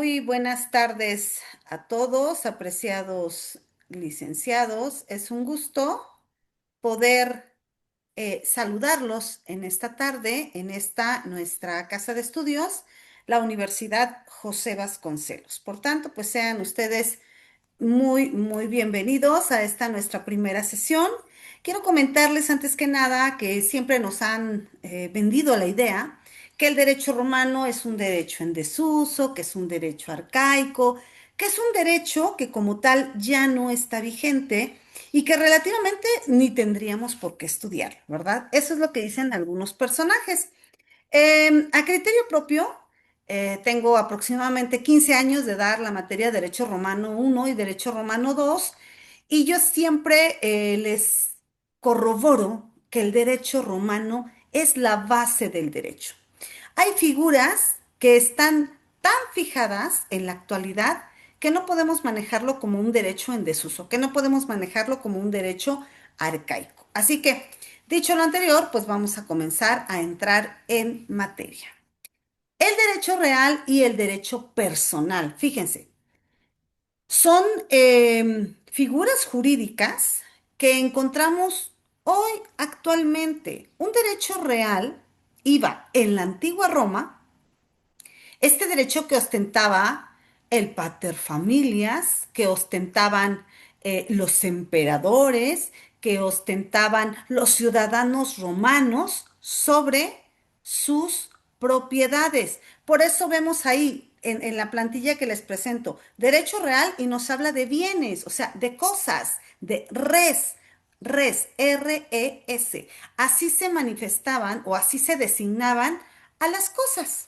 Muy buenas tardes a todos, apreciados licenciados. Es un gusto poder saludarlos en esta tarde, en esta nuestra casa de estudios, la Universidad José Vasconcelos. Por tanto, pues sean ustedes muy bienvenidos a esta nuestra primera sesión. Quiero comentarles antes que nada que siempre nos han vendido la idea que el derecho romano es un derecho en desuso, que es un derecho arcaico, que es un derecho que como tal ya no está vigente y que relativamente ni tendríamos por qué estudiar, ¿verdad? Eso es lo que dicen algunos personajes. A criterio propio, tengo aproximadamente 15 años de dar la materia de Derecho Romano uno y Derecho Romano 2, y yo siempre les corroboro que el derecho romano es la base del derecho. Hay figuras que están tan fijadas en la actualidad que no podemos manejarlo como un derecho en desuso, que no podemos manejarlo como un derecho arcaico. Así que, dicho lo anterior, pues vamos a comenzar a entrar en materia. El derecho real y el derecho personal, fíjense, son figuras jurídicas que encontramos hoy actualmente. Un derecho real iba en la antigua Roma, este derecho que ostentaba el pater familias, que ostentaban los emperadores, que ostentaban los ciudadanos romanos sobre sus propiedades. Por eso vemos ahí en la plantilla que les presento, derecho real y nos habla de bienes, o sea, de cosas, de R-E-S. Así se manifestaban o así se designaban a las cosas.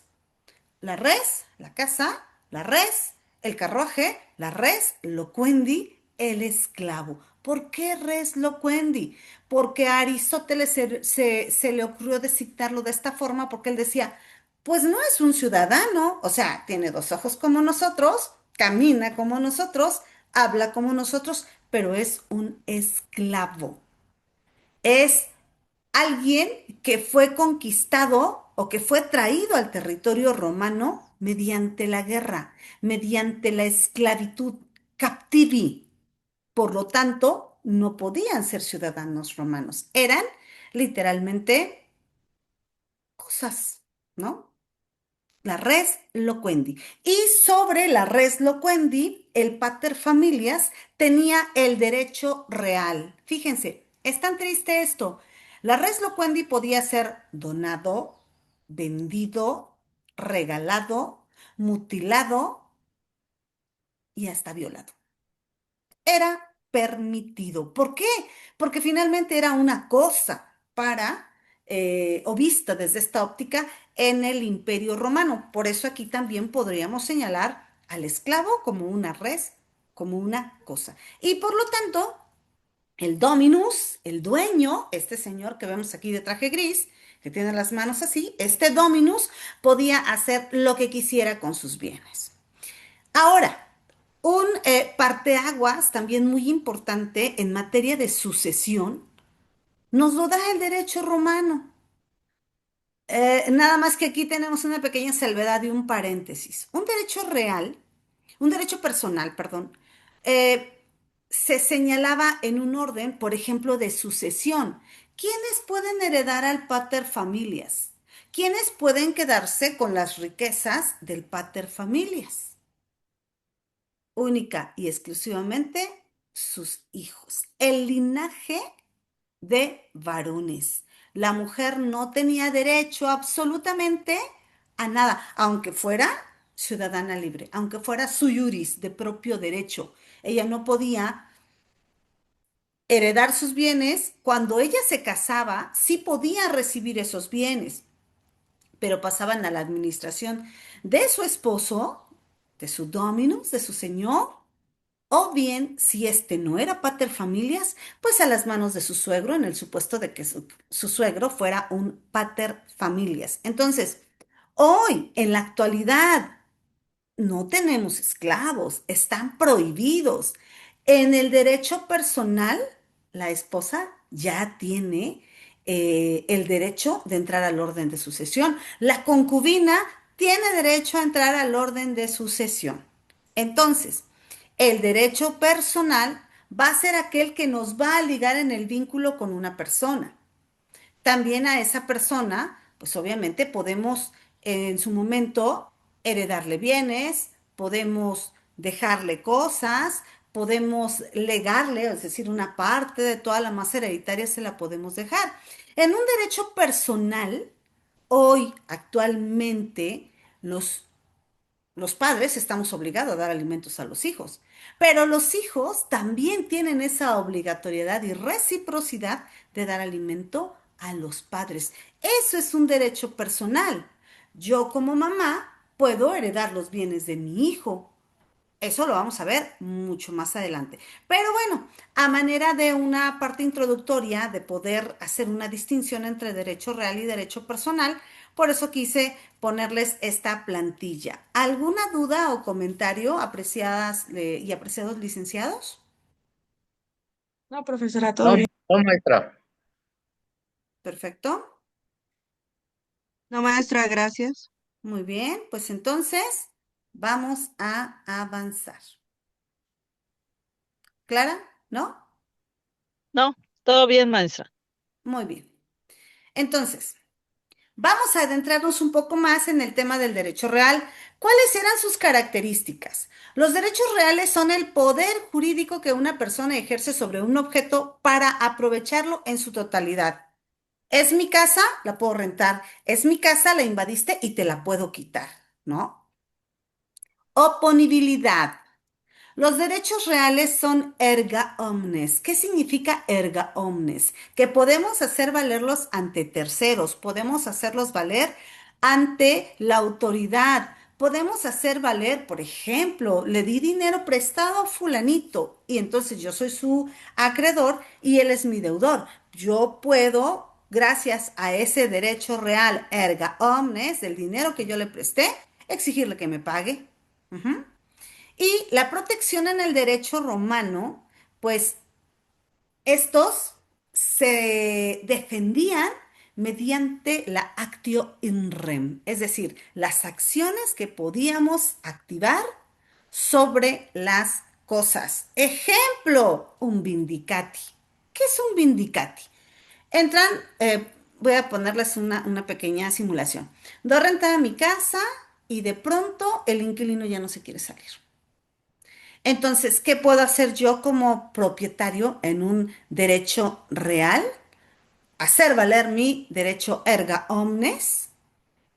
La res, la casa, la res, el carruaje, la res, loquendi, el esclavo. ¿Por qué res loquendi? Porque a Aristóteles se le ocurrió designarlo de esta forma porque él decía, pues no es un ciudadano, o sea, tiene dos ojos como nosotros, camina como nosotros, habla como nosotros, pero es un esclavo. Es alguien que fue conquistado o que fue traído al territorio romano mediante la guerra, mediante la esclavitud, captivi. Por lo tanto, no podían ser ciudadanos romanos. Eran literalmente cosas, ¿no? La res loquendi. Y sobre la res loquendi, el pater familias tenía el derecho real. Fíjense, es tan triste esto. La res loquendi podía ser donado, vendido, regalado, mutilado y hasta violado. Era permitido. ¿Por qué? Porque finalmente era una cosa para, o vista desde esta óptica, en el Imperio Romano. Por eso aquí también podríamos señalar al esclavo como una res, como una cosa. Y por lo tanto, el dominus, el dueño, este señor que vemos aquí de traje gris, que tiene las manos así, este dominus podía hacer lo que quisiera con sus bienes. Ahora, un parteaguas también muy importante en materia de sucesión nos lo da el derecho romano. Nada más que aquí tenemos una pequeña salvedad y un paréntesis. Un derecho real, un derecho personal, perdón, eh, se señalaba en un orden, por ejemplo, de sucesión. ¿Quiénes pueden heredar al pater familias? ¿Quiénes pueden quedarse con las riquezas del pater familias? Única y exclusivamente sus hijos. El linaje de varones. La mujer no tenía derecho absolutamente a nada, aunque fuera ciudadana libre, aunque fuera sui iuris de propio derecho. Ella no podía heredar sus bienes. Cuando ella se casaba, sí podía recibir esos bienes, pero pasaban a la administración de su esposo, de su dominus, de su señor, o bien, si este no era pater familias, pues a las manos de su suegro, en el supuesto de que su suegro fuera un pater familias. Entonces, hoy, en la actualidad, no tenemos esclavos, están prohibidos. En el derecho personal, la esposa ya tiene el derecho de entrar al orden de sucesión. La concubina tiene derecho a entrar al orden de sucesión. Entonces, el derecho personal va a ser aquel que nos va a ligar en el vínculo con una persona. También a esa persona, pues obviamente podemos en su momento heredarle bienes, podemos dejarle cosas, podemos legarle, es decir, una parte de toda la masa hereditaria se la podemos dejar. En un derecho personal, hoy, actualmente, los padres estamos obligados a dar alimentos a los hijos, pero los hijos también tienen esa obligatoriedad y reciprocidad de dar alimento a los padres. Eso es un derecho personal. Yo como mamá puedo heredar los bienes de mi hijo, eso lo vamos a ver mucho más adelante. Pero bueno, a manera de una parte introductoria de poder hacer una distinción entre derecho real y derecho personal, por eso quise ponerles esta plantilla. ¿Alguna duda o comentario, apreciadas y apreciados licenciados? No, profesora, todo No, bien. no, maestra. Perfecto. No, maestra, gracias. Muy bien, pues entonces vamos a avanzar. ¿Clara? ¿No? No, todo bien, maestra. Muy bien. Entonces, vamos a adentrarnos un poco más en el tema del derecho real. ¿Cuáles eran sus características? Los derechos reales son el poder jurídico que una persona ejerce sobre un objeto para aprovecharlo en su totalidad. Es mi casa, la puedo rentar. Es mi casa, la invadiste y te la puedo quitar, ¿no? Oponibilidad. Los derechos reales son erga omnes. ¿Qué significa erga omnes? Que podemos hacer valerlos ante terceros, podemos hacerlos valer ante la autoridad, podemos hacer valer, por ejemplo, le di dinero prestado a fulanito y entonces yo soy su acreedor y él es mi deudor. Yo puedo, gracias a ese derecho real erga omnes, del dinero que yo le presté, exigirle que me pague. Ujú. Y la protección en el derecho romano, pues estos se defendían mediante la actio in rem, es decir, las acciones que podíamos activar sobre las cosas. Ejemplo, un vindicati. ¿Qué es un vindicati? Entran, voy a ponerles una pequeña simulación. Doy renta a mi casa y de pronto el inquilino ya no se quiere salir. Entonces, ¿qué puedo hacer yo como propietario en un derecho real? Hacer valer mi derecho erga omnes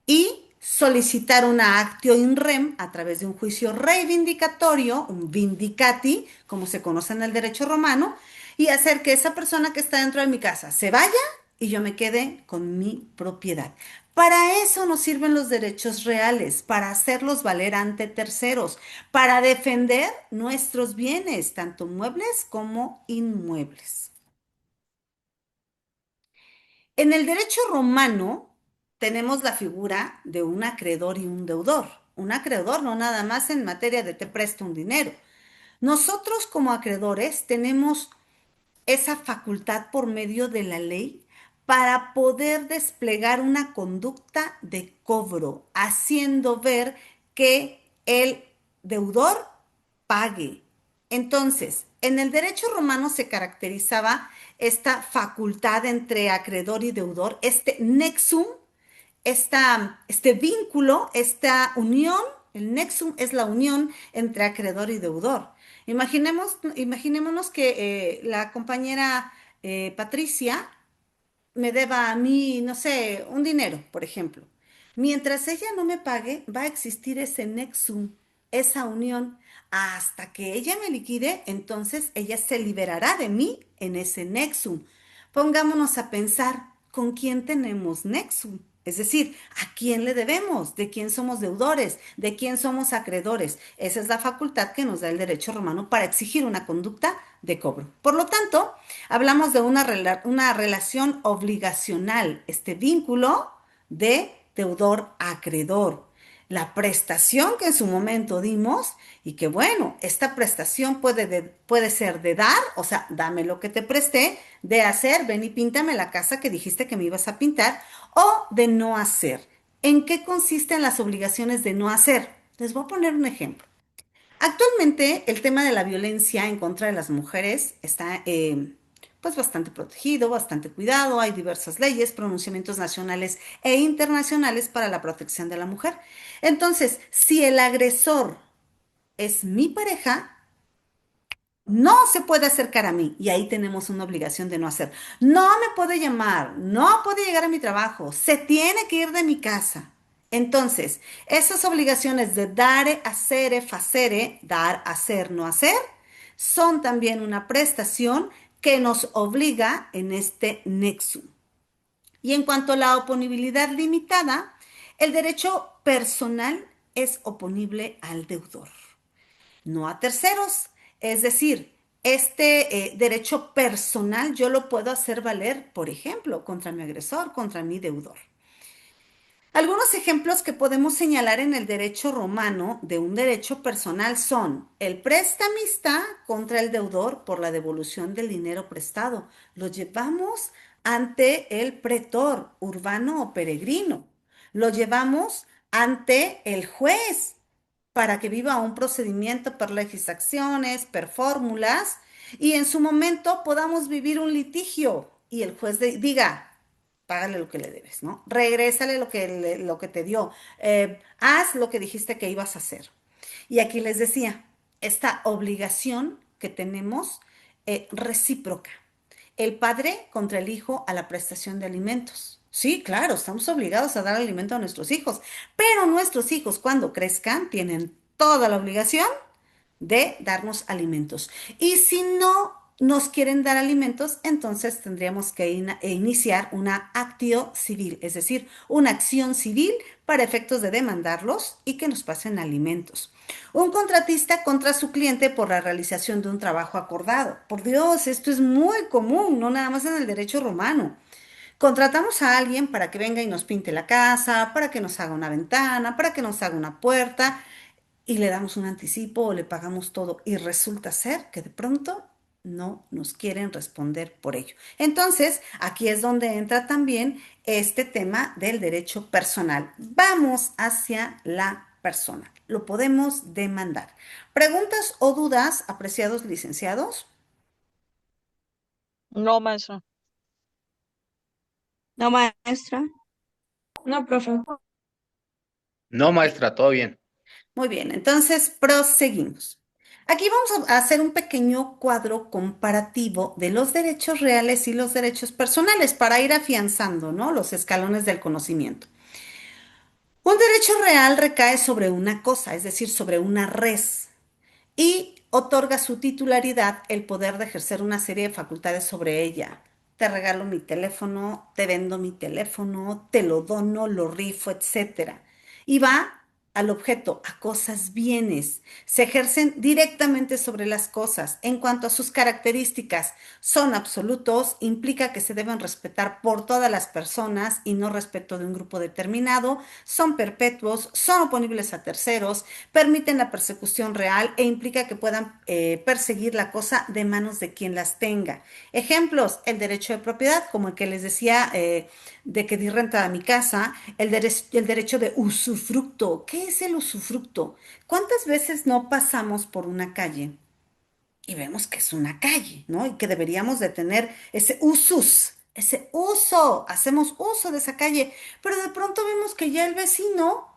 y solicitar una actio in rem a través de un juicio reivindicatorio, un vindicati, como se conoce en el derecho romano, y hacer que esa persona que está dentro de mi casa se vaya y yo me quede con mi propiedad. Para eso nos sirven los derechos reales, para hacerlos valer ante terceros, para defender nuestros bienes, tanto muebles como inmuebles. En el derecho romano tenemos la figura de un acreedor y un deudor. Un acreedor no nada más en materia de te presto un dinero. Nosotros como acreedores tenemos esa facultad por medio de la ley para poder desplegar una conducta de cobro, haciendo ver que el deudor pague. Entonces, en el derecho romano se caracterizaba esta facultad entre acreedor y deudor, este nexum, este vínculo, esta unión. El nexum es la unión entre acreedor y deudor. Imaginémonos que la compañera Patricia me deba a mí, no sé, un dinero, por ejemplo. Mientras ella no me pague, va a existir ese nexum, esa unión, hasta que ella me liquide, entonces ella se liberará de mí en ese nexum. Pongámonos a pensar con quién tenemos nexum. Es decir, ¿a quién le debemos? ¿De quién somos deudores? ¿De quién somos acreedores? Esa es la facultad que nos da el derecho romano para exigir una conducta de cobro. Por lo tanto, hablamos de una relación obligacional, este vínculo de deudor-acreedor. La prestación que en su momento dimos y que bueno, esta prestación puede ser de dar, o sea, dame lo que te presté, de hacer, ven y píntame la casa que dijiste que me ibas a pintar, o de no hacer. ¿En qué consisten las obligaciones de no hacer? Les voy a poner un ejemplo. Actualmente el tema de la violencia en contra de las mujeres está pues bastante protegido, bastante cuidado. Hay diversas leyes, pronunciamientos nacionales e internacionales para la protección de la mujer. Entonces, si el agresor es mi pareja, no se puede acercar a mí y ahí tenemos una obligación de no hacer. No me puede llamar, no puede llegar a mi trabajo, se tiene que ir de mi casa. Entonces, esas obligaciones de dare, hacer, facere, dar, hacer, no hacer, son también una prestación que nos obliga en este nexo. Y en cuanto a la oponibilidad limitada, el derecho personal es oponible al deudor, no a terceros. Es decir, este derecho personal yo lo puedo hacer valer, por ejemplo, contra mi agresor, contra mi deudor. Algunos ejemplos que podemos señalar en el derecho romano de un derecho personal son el prestamista contra el deudor por la devolución del dinero prestado. Lo llevamos ante el pretor urbano o peregrino. Lo llevamos ante el juez para que viva un procedimiento per legis acciones, per fórmulas, y en su momento podamos vivir un litigio y el juez diga, págale lo que le debes, ¿no? Regrésale lo que te dio, haz lo que dijiste que ibas a hacer. Y aquí les decía, esta obligación que tenemos recíproca. El padre contra el hijo a la prestación de alimentos. Sí, claro, estamos obligados a dar alimento a nuestros hijos, pero nuestros hijos cuando crezcan tienen toda la obligación de darnos alimentos. Y si no nos quieren dar alimentos, entonces tendríamos que iniciar una actio civil, es decir, una acción civil para efectos de demandarlos y que nos pasen alimentos. Un contratista contra su cliente por la realización de un trabajo acordado. Por Dios, esto es muy común, no nada más en el derecho romano. Contratamos a alguien para que venga y nos pinte la casa, para que nos haga una ventana, para que nos haga una puerta, y le damos un anticipo o le pagamos todo y resulta ser que de pronto no nos quieren responder por ello. Entonces, aquí es donde entra también este tema del derecho personal. Vamos hacia la persona. Lo podemos demandar. ¿Preguntas o dudas, apreciados licenciados? No, maestra. No, maestra. No, profe. No, Bien. maestra, todo bien. Muy bien, entonces proseguimos. Aquí vamos a hacer un pequeño cuadro comparativo de los derechos reales y los derechos personales para ir afianzando, ¿no? Los escalones del conocimiento. Un derecho real recae sobre una cosa, es decir, sobre una res, y otorga su titularidad el poder de ejercer una serie de facultades sobre ella. Te regalo mi teléfono, te vendo mi teléfono, te lo dono, lo rifo, etcétera. Y va al objeto, a cosas, bienes. Se ejercen directamente sobre las cosas. En cuanto a sus características, son absolutos, implica que se deben respetar por todas las personas y no respecto de un grupo determinado, son perpetuos, son oponibles a terceros, permiten la persecución real e implica que puedan perseguir la cosa de manos de quien las tenga. Ejemplos, el derecho de propiedad, como el que les decía de que di renta a mi casa, el derecho de usufructo. ¿Qué es el usufructo? ¿Cuántas veces no pasamos por una calle y vemos que es una calle, ¿no? Y que deberíamos de tener ese usus, ese uso, hacemos uso de esa calle, pero de pronto vemos que ya el vecino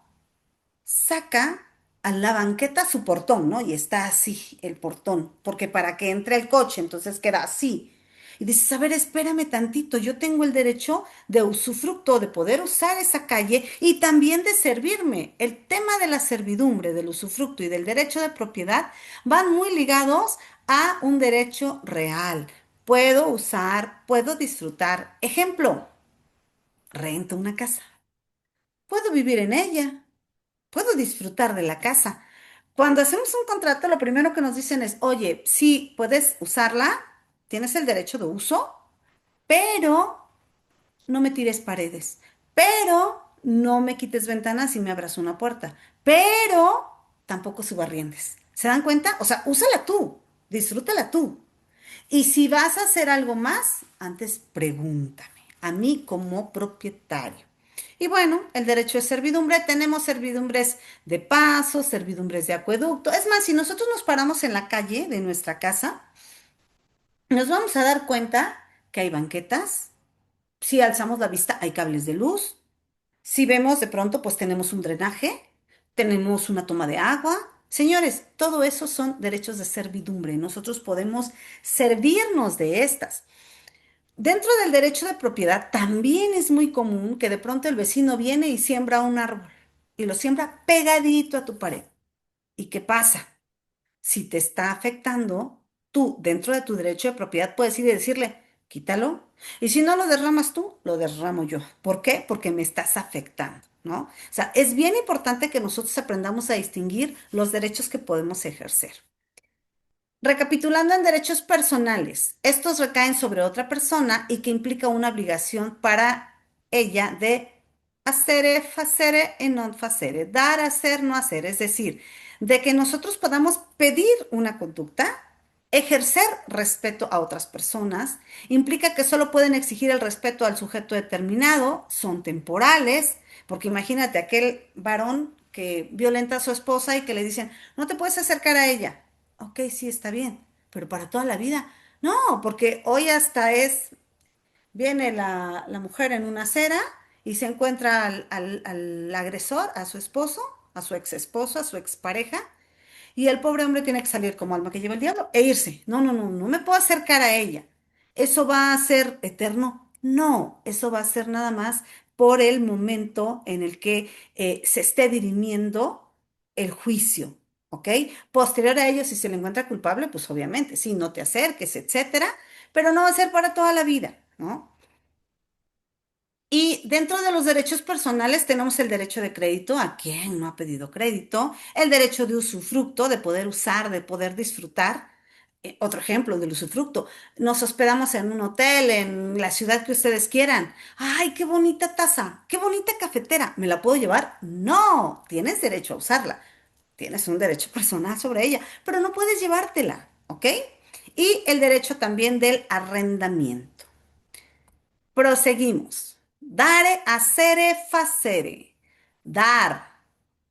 saca a la banqueta su portón, ¿no? Y está así el portón, porque para que entre el coche, entonces queda así. Y dices, a ver, espérame tantito, yo tengo el derecho de usufructo, de poder usar esa calle y también de servirme. El tema de la servidumbre, del usufructo y del derecho de propiedad van muy ligados a un derecho real. Puedo usar, puedo disfrutar. Ejemplo, rento una casa. Puedo vivir en ella. Puedo disfrutar de la casa. Cuando hacemos un contrato, lo primero que nos dicen es, oye, sí, puedes usarla, tienes el derecho de uso, pero no me tires paredes, pero no me quites ventanas y me abras una puerta, pero tampoco subarriendes. ¿Se dan cuenta? O sea, úsala tú, disfrútala tú. Y si vas a hacer algo más, antes pregúntame, a mí como propietario. Y bueno, el derecho de servidumbre, tenemos servidumbres de paso, servidumbres de acueducto. Es más, si nosotros nos paramos en la calle de nuestra casa, nos vamos a dar cuenta que hay banquetas. Si alzamos la vista, hay cables de luz. Si vemos de pronto, pues tenemos un drenaje, tenemos una toma de agua. Señores, todo eso son derechos de servidumbre. Nosotros podemos servirnos de estas. Dentro del derecho de propiedad también es muy común que de pronto el vecino viene y siembra un árbol y lo siembra pegadito a tu pared. ¿Y qué pasa? Si te está afectando, tú dentro de tu derecho de propiedad puedes ir y decirle, quítalo. Y si no lo derramas tú, lo derramo yo. ¿Por qué? Porque me estás afectando, ¿no? O sea, es bien importante que nosotros aprendamos a distinguir los derechos que podemos ejercer. Recapitulando en derechos personales, estos recaen sobre otra persona y que implica una obligación para ella de hacer, facere y non facere, dar, hacer, no hacer, es decir, de que nosotros podamos pedir una conducta, ejercer respeto a otras personas, implica que solo pueden exigir el respeto al sujeto determinado, son temporales, porque imagínate aquel varón que violenta a su esposa y que le dicen, no te puedes acercar a ella. Ok, sí, está bien, pero para toda la vida. No, porque hoy hasta viene la mujer en una acera y se encuentra al agresor, a su esposo, a su ex esposo, a su expareja, y el pobre hombre tiene que salir como alma que lleva el diablo e irse. No, no, no, no me puedo acercar a ella. ¿Eso va a ser eterno? No, eso va a ser nada más por el momento en el que se esté dirimiendo el juicio, ¿ok? Posterior a ello, si se le encuentra culpable, pues obviamente, sí, no te acerques, etcétera, pero no va a ser para toda la vida, ¿no? Y dentro de los derechos personales tenemos el derecho de crédito, a quien no ha pedido crédito, el derecho de usufructo, de poder usar, de poder disfrutar. Otro ejemplo del usufructo, nos hospedamos en un hotel, en la ciudad que ustedes quieran. ¡Ay, qué bonita taza! ¡Qué bonita cafetera! ¿Me la puedo llevar? No, tienes derecho a usarla. Tienes un derecho personal sobre ella, pero no puedes llevártela, ¿ok? Y el derecho también del arrendamiento. Proseguimos. Dare, hacere, facere. Dar.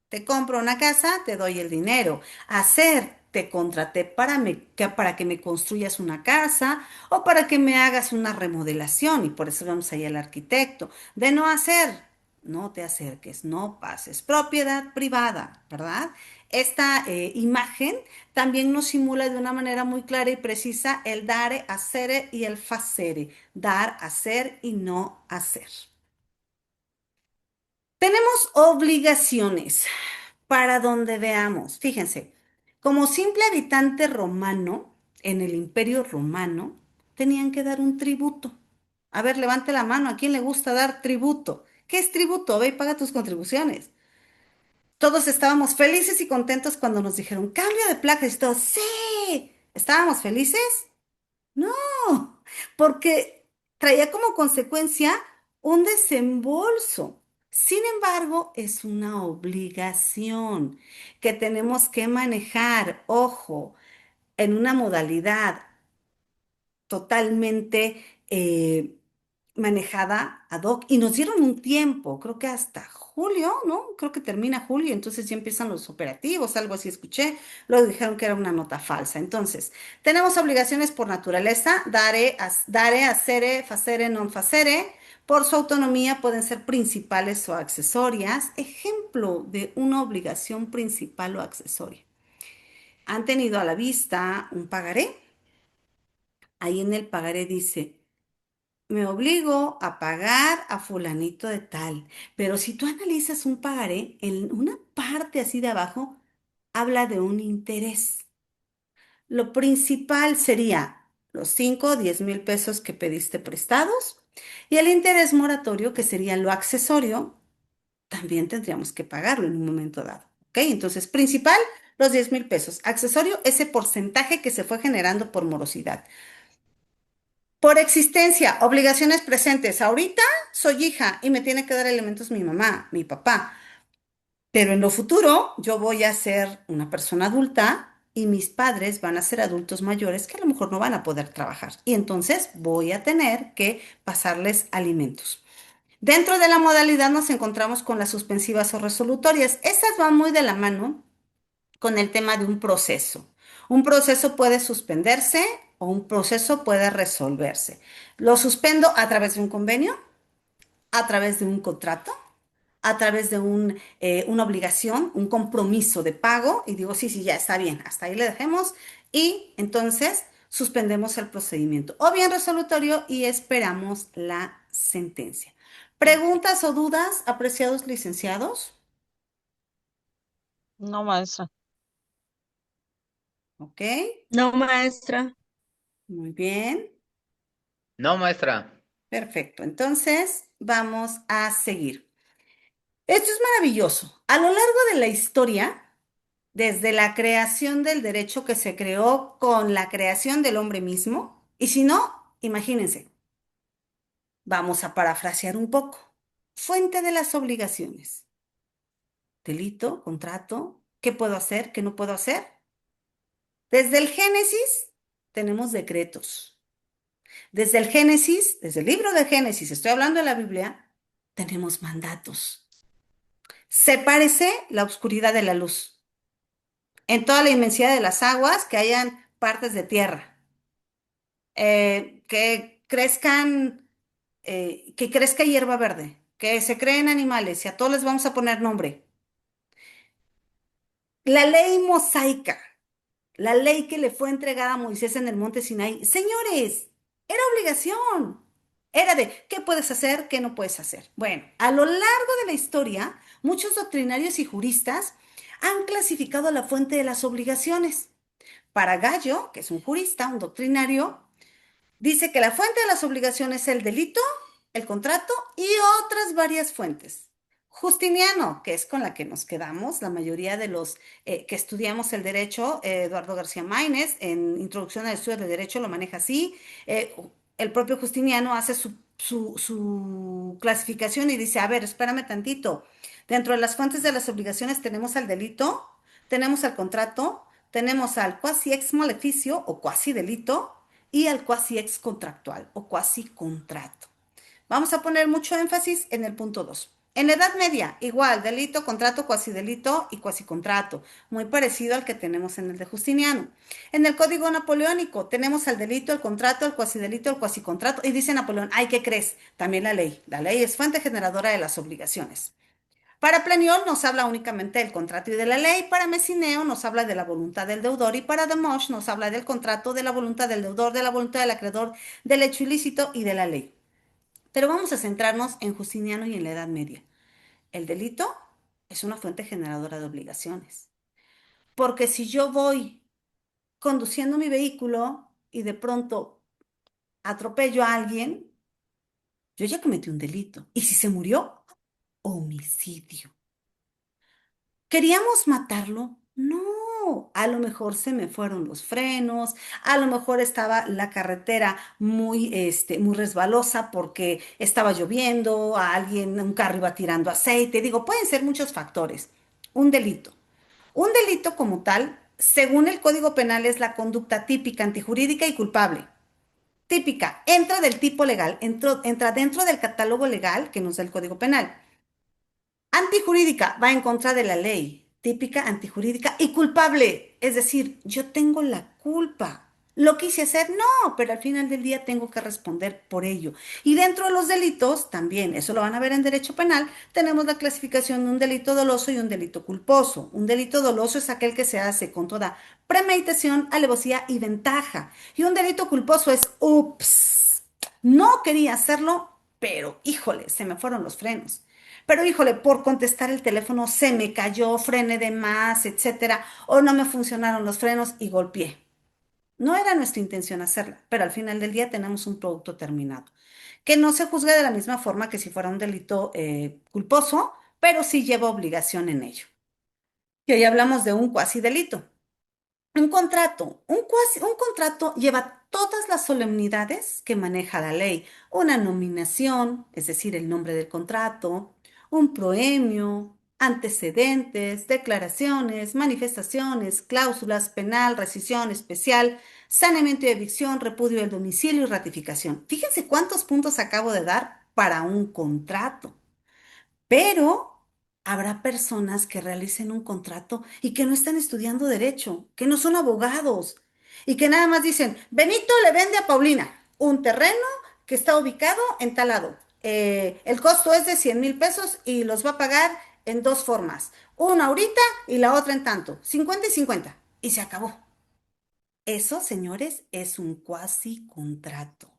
Te compro una casa, te doy el dinero. Hacer, te contraté para que me construyas una casa o para que me hagas una remodelación y por eso vamos ahí al arquitecto. De no hacer, no te acerques, no pases. Propiedad privada, ¿verdad? Esta imagen también nos simula de una manera muy clara y precisa el dare, hacere y el facere. Dar, hacer y no hacer. Tenemos obligaciones para donde veamos. Fíjense, como simple habitante romano, en el Imperio Romano, tenían que dar un tributo. A ver, levante la mano, ¿a quién le gusta dar tributo? ¿Qué es tributo? Ve y paga tus contribuciones. Todos estábamos felices y contentos cuando nos dijeron cambio de placas y todos, sí, ¿estábamos felices? No, porque traía como consecuencia un desembolso. Sin embargo, es una obligación que tenemos que manejar, ojo, en una modalidad totalmente manejada ad hoc y nos dieron un tiempo, creo que hasta julio, ¿no? Creo que termina julio, entonces ya empiezan los operativos, algo así escuché, luego dijeron que era una nota falsa. Entonces, tenemos obligaciones por naturaleza, dare, hacere, facere, non facere. Por su autonomía pueden ser principales o accesorias. Ejemplo de una obligación principal o accesoria. ¿Han tenido a la vista un pagaré? Ahí en el pagaré dice, me obligo a pagar a fulanito de tal. Pero si tú analizas un pagaré, en una parte así de abajo, habla de un interés. Lo principal sería los 5 o 10 mil pesos que pediste prestados y el interés moratorio, que sería lo accesorio, también tendríamos que pagarlo en un momento dado. ¿Ok? Entonces, principal, los 10 mil pesos. Accesorio, ese porcentaje que se fue generando por morosidad. Por existencia, obligaciones presentes. Ahorita soy hija y me tiene que dar elementos mi mamá, mi papá. Pero en lo futuro yo voy a ser una persona adulta y mis padres van a ser adultos mayores que a lo mejor no van a poder trabajar. Y entonces voy a tener que pasarles alimentos. Dentro de la modalidad nos encontramos con las suspensivas o resolutorias. Estas van muy de la mano con el tema de un proceso. Un proceso puede suspenderse o un proceso puede resolverse. Lo suspendo a través de un convenio, a través de un contrato, a través de una obligación, un compromiso de pago y digo, sí, sí, ya está bien, hasta ahí le dejemos y entonces suspendemos el procedimiento o bien resolutorio y esperamos la sentencia. ¿Preguntas o dudas, apreciados licenciados? No, maestra. Ok, No, maestra. muy bien, No, maestra. perfecto. Entonces vamos a seguir. Esto es maravilloso. A lo largo de la historia, desde la creación del derecho que se creó con la creación del hombre mismo. Y si no, imagínense, vamos a parafrasear un poco. Fuente de las obligaciones. Delito, contrato, ¿qué puedo hacer? ¿Qué no puedo hacer? Desde el Génesis tenemos decretos. Desde el Génesis, desde el libro de Génesis, estoy hablando de la Biblia, tenemos mandatos. Sepárese la oscuridad de la luz. En toda la inmensidad de las aguas, que hayan partes de tierra. Que crezcan, que crezca hierba verde, que se creen animales y a todos les vamos a poner nombre. La ley mosaica, la ley que le fue entregada a Moisés en el monte Sinaí, señores, era obligación. Era de qué puedes hacer, qué no puedes hacer. Bueno, a lo largo de la historia, muchos doctrinarios y juristas han clasificado la fuente de las obligaciones. Para Gallo, que es un jurista, un doctrinario, dice que la fuente de las obligaciones es el delito, el contrato y otras varias fuentes. Justiniano, que es con la que nos quedamos, la mayoría de los que estudiamos el derecho, Eduardo García Maínez, en Introducción al Estudio del Derecho lo maneja así. El propio Justiniano hace su clasificación y dice, a ver, espérame tantito. Dentro de las fuentes de las obligaciones tenemos al delito, tenemos al contrato, tenemos al quasi ex maleficio o cuasi delito, y al cuasi ex contractual o cuasi contrato. Vamos a poner mucho énfasis en el punto 2. En la Edad Media, igual, delito, contrato, cuasi delito y cuasi contrato, muy parecido al que tenemos en el de Justiniano. En el Código Napoleónico tenemos al delito, el contrato, el cuasi delito, el cuasi contrato y dice Napoleón, ay, ¿qué crees? También la ley. La ley es fuente generadora de las obligaciones. Para Planiol nos habla únicamente del contrato y de la ley, para Messineo nos habla de la voluntad del deudor y para Demosh nos habla del contrato, de la voluntad del deudor, de la voluntad del acreedor, del hecho ilícito y de la ley. Pero vamos a centrarnos en Justiniano y en la Edad Media. El delito es una fuente generadora de obligaciones. Porque si yo voy conduciendo mi vehículo y de pronto atropello a alguien, yo ya cometí un delito. Y si se murió, homicidio. ¿Queríamos matarlo? No, a lo mejor se me fueron los frenos, a lo mejor estaba la carretera muy resbalosa porque estaba lloviendo, a alguien, un carro iba tirando aceite. Digo, pueden ser muchos factores. Un delito. Un delito como tal, según el Código Penal, es la conducta típica, antijurídica y culpable. Típica, entra del tipo legal, entra dentro del catálogo legal que nos da el Código Penal. Antijurídica, va en contra de la ley. Típica, antijurídica y culpable. Es decir, yo tengo la culpa. ¿Lo quise hacer? No, pero al final del día tengo que responder por ello. Y dentro de los delitos, también, eso lo van a ver en derecho penal, tenemos la clasificación de un delito doloso y un delito culposo. Un delito doloso es aquel que se hace con toda premeditación, alevosía y ventaja. Y un delito culposo es, ups, no quería hacerlo, pero híjole, se me fueron los frenos. Pero híjole, por contestar el teléfono se me cayó, frené de más, etcétera, o no me funcionaron los frenos y golpeé. No era nuestra intención hacerla, pero al final del día tenemos un producto terminado, que no se juzga de la misma forma que si fuera un delito culposo, pero sí lleva obligación en ello. Y hoy hablamos de un cuasi delito. Un contrato lleva todas las solemnidades que maneja la ley. Una nominación, es decir, el nombre del contrato, un proemio, antecedentes, declaraciones, manifestaciones, cláusulas, penal, rescisión especial, saneamiento y evicción, repudio del domicilio y ratificación. Fíjense cuántos puntos acabo de dar para un contrato. Pero habrá personas que realicen un contrato y que no están estudiando derecho, que no son abogados y que nada más dicen, Benito le vende a Paulina un terreno que está ubicado en tal lado. El costo es de 100,000 pesos y los va a pagar en dos formas. Una ahorita y la otra en tanto. 50 y 50. Y se acabó. Eso, señores, es un cuasi contrato.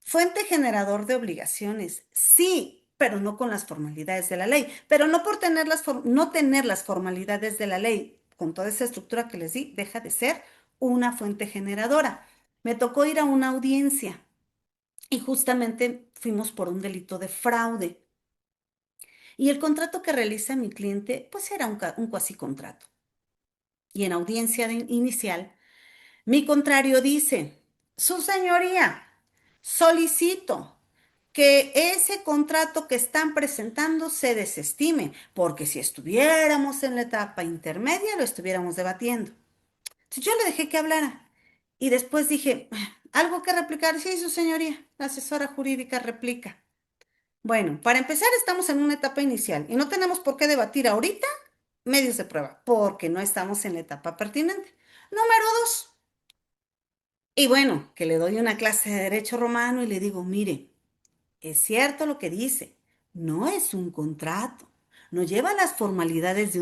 Fuente generador de obligaciones, sí, pero no con las formalidades de la ley. Pero no por tener no tener las formalidades de la ley, con toda esa estructura que les di, deja de ser una fuente generadora. Me tocó ir a una audiencia y justamente fuimos por un delito de fraude. Y el contrato que realiza mi cliente, pues era un cuasi contrato. Y en audiencia inicial, mi contrario dice, Su Señoría, solicito que ese contrato que están presentando se desestime, porque si estuviéramos en la etapa intermedia, lo estuviéramos debatiendo. Entonces yo le dejé que hablara y después dije, ¿algo que replicar? Sí, Su Señoría, la asesora jurídica replica. Bueno, para empezar, estamos en una etapa inicial y no tenemos por qué debatir ahorita medios de prueba, porque no estamos en la etapa pertinente. Número dos. Y bueno, que le doy una clase de derecho romano y le digo, mire, es cierto lo que dice, no es un contrato, no lleva las formalidades de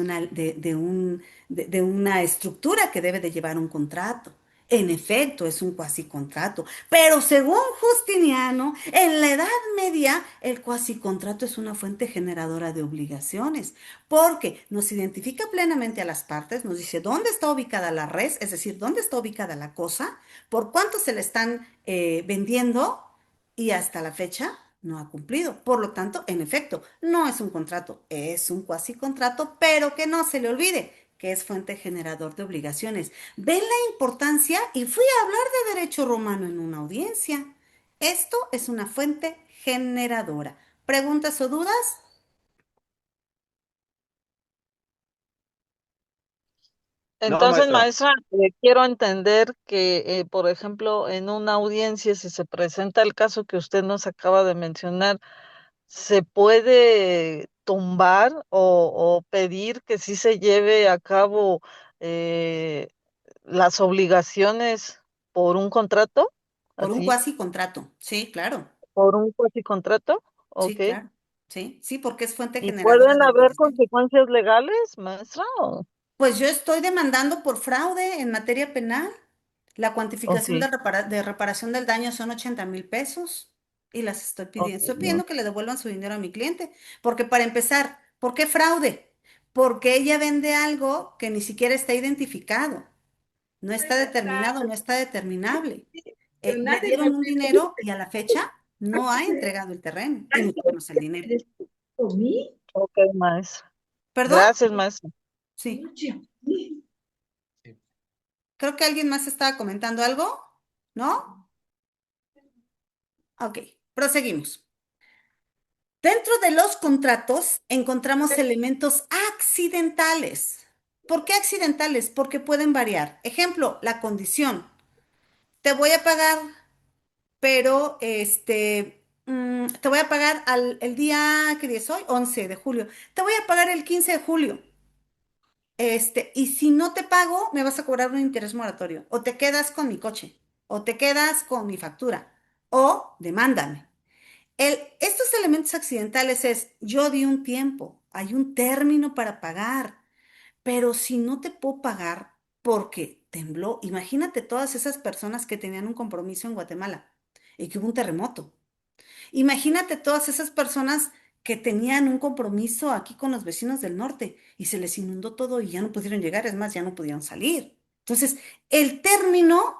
una estructura que debe de llevar un contrato. En efecto, es un cuasi contrato, pero según Justiniano, en la Edad Media, el cuasi contrato es una fuente generadora de obligaciones, porque nos identifica plenamente a las partes, nos dice dónde está ubicada la res, es decir, dónde está ubicada la cosa, por cuánto se le están vendiendo y hasta la fecha no ha cumplido. Por lo tanto, en efecto, no es un contrato, es un cuasi contrato, pero que no se le olvide que es fuente generador de obligaciones. ¿Ven la importancia? Y fui a hablar de derecho romano en una audiencia. Esto es una fuente generadora. ¿Preguntas o dudas? No, Entonces, maestra. maestra, quiero entender que, por ejemplo, en una audiencia, si se presenta el caso que usted nos acaba de mencionar, ¿se puede tumbar o pedir que sí se lleve a cabo eh, las obligaciones por un contrato? Por un Así, cuasi contrato. Sí, claro. por un cuasi contrato, Sí, ok. claro. Sí, sí, porque es fuente ¿Y generadora pueden de haber obligaciones. consecuencias legales, maestra? Pues yo estoy demandando por fraude en materia penal. La Ok, cuantificación de reparación del daño son 80,000 pesos y las estoy pidiendo. ok, Estoy pidiendo que le devuelvan su dinero a mi cliente. Porque para empezar, ¿por qué fraude? Porque ella vende algo que ni siquiera está identificado, no está determinado, no está determinable. Le dieron un dinero y a la fecha no ha entregado el terreno y mucho menos el dinero. ok, maestra. ¿Perdón? Gracias, maestra. Sí. Creo que alguien más estaba comentando algo, ¿no? Ok, proseguimos. Dentro de los contratos encontramos elementos accidentales. ¿Por qué accidentales? Porque pueden variar. Ejemplo, la condición. Te voy a pagar, pero te voy a pagar el día, ¿qué día es hoy? 11 de julio. Te voy a pagar el 15 de julio. Y si no te pago, me vas a cobrar un interés moratorio. O te quedas con mi coche, o te quedas con mi factura, o demándame. Estos elementos accidentales es, yo di un tiempo, hay un término para pagar, pero si no te puedo pagar porque tembló, imagínate todas esas personas que tenían un compromiso en Guatemala y que hubo un terremoto. Imagínate todas esas personas que tenían un compromiso aquí con los vecinos del norte y se les inundó todo y ya no pudieron llegar, es más, ya no pudieron salir. Entonces, el término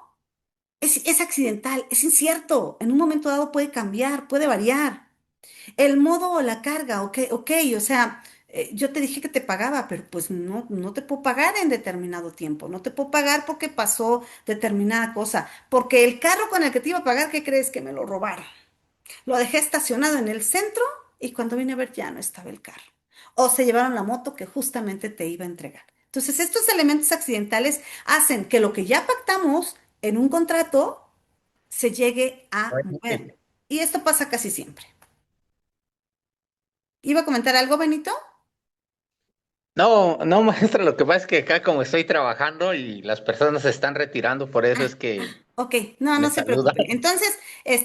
es accidental, es incierto, en un momento dado puede cambiar, puede variar. El modo o la carga, ok, ok, o sea, yo te dije que te pagaba, pero pues no, no te puedo pagar en determinado tiempo, no te puedo pagar porque pasó determinada cosa, porque el carro con el que te iba a pagar, ¿qué crees? Que me lo robaron. Lo dejé estacionado en el centro y cuando vine a ver ya no estaba el carro. O se llevaron la moto que justamente te iba a entregar. Entonces, estos elementos accidentales hacen que lo que ya pactamos en un contrato se llegue a mover. Y esto pasa casi siempre. ¿Iba a comentar algo, Benito? No, no, maestra, lo que pasa es que acá como estoy trabajando y las personas se están retirando, por eso es que Ok, no, no me se saludan. preocupe. Entonces,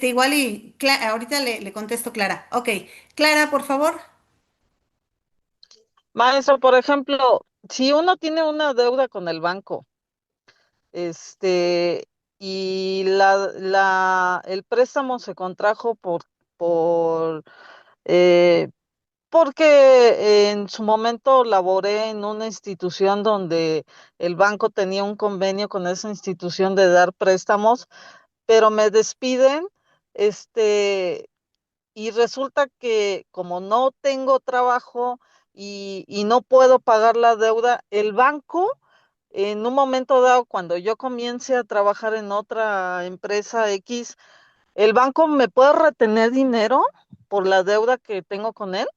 igual y ahorita le contesto Clara. Ok, Clara, por favor. Maestro, por ejemplo, si uno tiene una deuda con el banco, y el préstamo se contrajo por, eh, porque en su momento laboré en una institución donde el banco tenía un convenio con esa institución de dar préstamos, pero me despiden, este, y resulta que como no tengo trabajo y no puedo pagar la deuda, el banco, en un momento dado, cuando yo comience a trabajar en otra empresa X, ¿el banco me puede retener dinero por la deuda que tengo con él?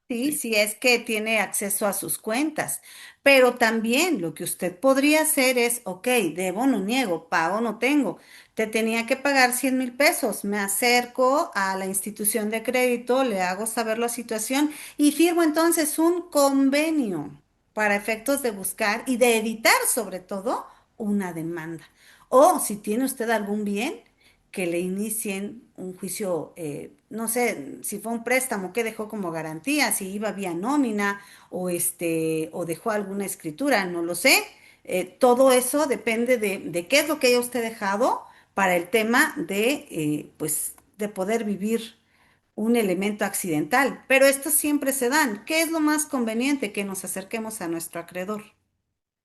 Sí, sí es que tiene acceso a sus cuentas, pero también lo que usted podría hacer es, ok, debo, no niego, pago, no tengo, te tenía que pagar 100,000 pesos, me acerco a la institución de crédito, le hago saber la situación y firmo entonces un convenio para efectos de buscar y de evitar sobre todo una demanda. O si tiene usted algún bien, que le inicien un juicio, no sé, si fue un préstamo que dejó como garantía, si iba vía nómina o o dejó alguna escritura, no lo sé. Todo eso depende de qué es lo que haya usted dejado para el tema de, pues, de poder vivir un elemento accidental. Pero estos siempre se dan. ¿Qué es lo más conveniente? Que nos acerquemos a nuestro acreedor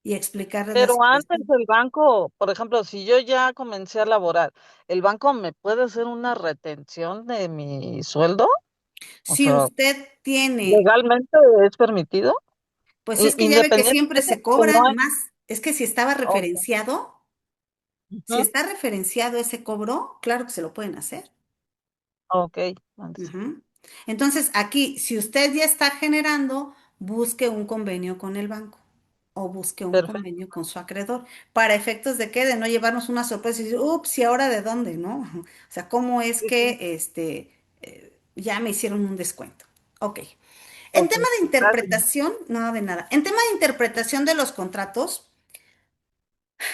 y explicarles la Pero antes situación. el banco, por ejemplo, si yo ya comencé a laborar, ¿el banco me puede hacer una retención de mi sueldo? O Si sea, usted tiene, ¿legalmente es permitido? pues es que ya ve que siempre Independientemente se que cobra no hay... más. Es que si estaba Ok, referenciado, si ujú, está referenciado ese cobro, claro que se lo pueden hacer. ok, maestra, Ujú. Entonces, aquí, si usted ya está generando, busque un convenio con el banco o busque un perfecto. convenio con su acreedor. ¿Para efectos de qué? De no llevarnos una sorpresa y decir, ups, ¿y ahora de dónde? ¿No? O sea, ¿cómo es Sí, sí, que ya me hicieron un descuento? Ok. En tema de perfecto. Gracias. interpretación, nada de nada. En tema de interpretación de los contratos,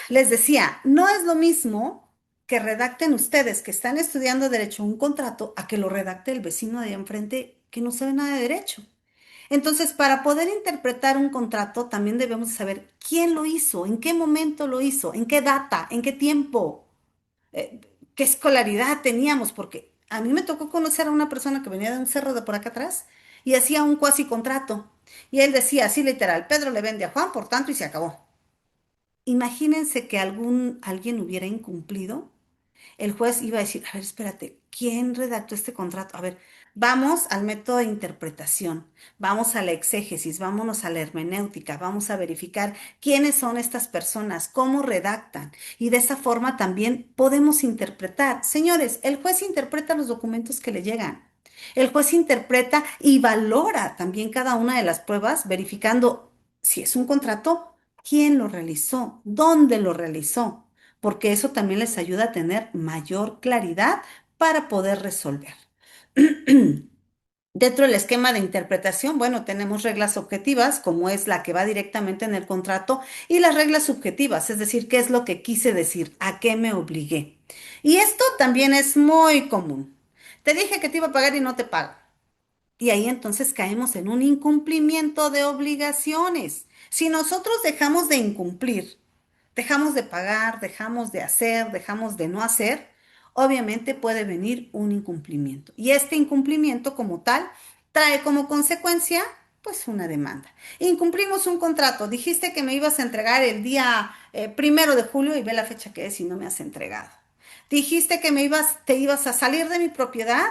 les decía, no es lo mismo que redacten ustedes que están estudiando derecho un contrato a que lo redacte el vecino de enfrente que no sabe nada de derecho. Entonces, para poder interpretar un contrato, también debemos saber quién lo hizo, en qué momento lo hizo, en qué data, en qué tiempo, eh, qué escolaridad teníamos, porque a mí me tocó conocer a una persona que venía de un cerro de por acá atrás y hacía un cuasi contrato. Y él decía así literal, Pedro le vende a Juan por tanto y se acabó. Imagínense que alguien hubiera incumplido, el juez iba a decir, a ver, espérate, ¿quién redactó este contrato? A ver, vamos al método de interpretación, vamos a la exégesis, vámonos a la hermenéutica, vamos a verificar quiénes son estas personas, cómo redactan. Y de esa forma también podemos interpretar. Señores, el juez interpreta los documentos que le llegan. El juez interpreta y valora también cada una de las pruebas, verificando si es un contrato, quién lo realizó, dónde lo realizó, porque eso también les ayuda a tener mayor claridad para poder resolver. Dentro del esquema de interpretación, bueno, tenemos reglas objetivas, como es la que va directamente en el contrato, y las reglas subjetivas, es decir, qué es lo que quise decir, a qué me obligué. Y esto también es muy común. Te dije que te iba a pagar y no te pago. Y ahí entonces caemos en un incumplimiento de obligaciones. Si nosotros dejamos de incumplir, dejamos de pagar, dejamos de hacer, dejamos de no hacer, obviamente puede venir un incumplimiento. Y este incumplimiento como tal trae como consecuencia pues una demanda. Incumplimos un contrato. Dijiste que me ibas a entregar el día 1 de julio y ve la fecha que es y no me has entregado. Dijiste que te ibas a salir de mi propiedad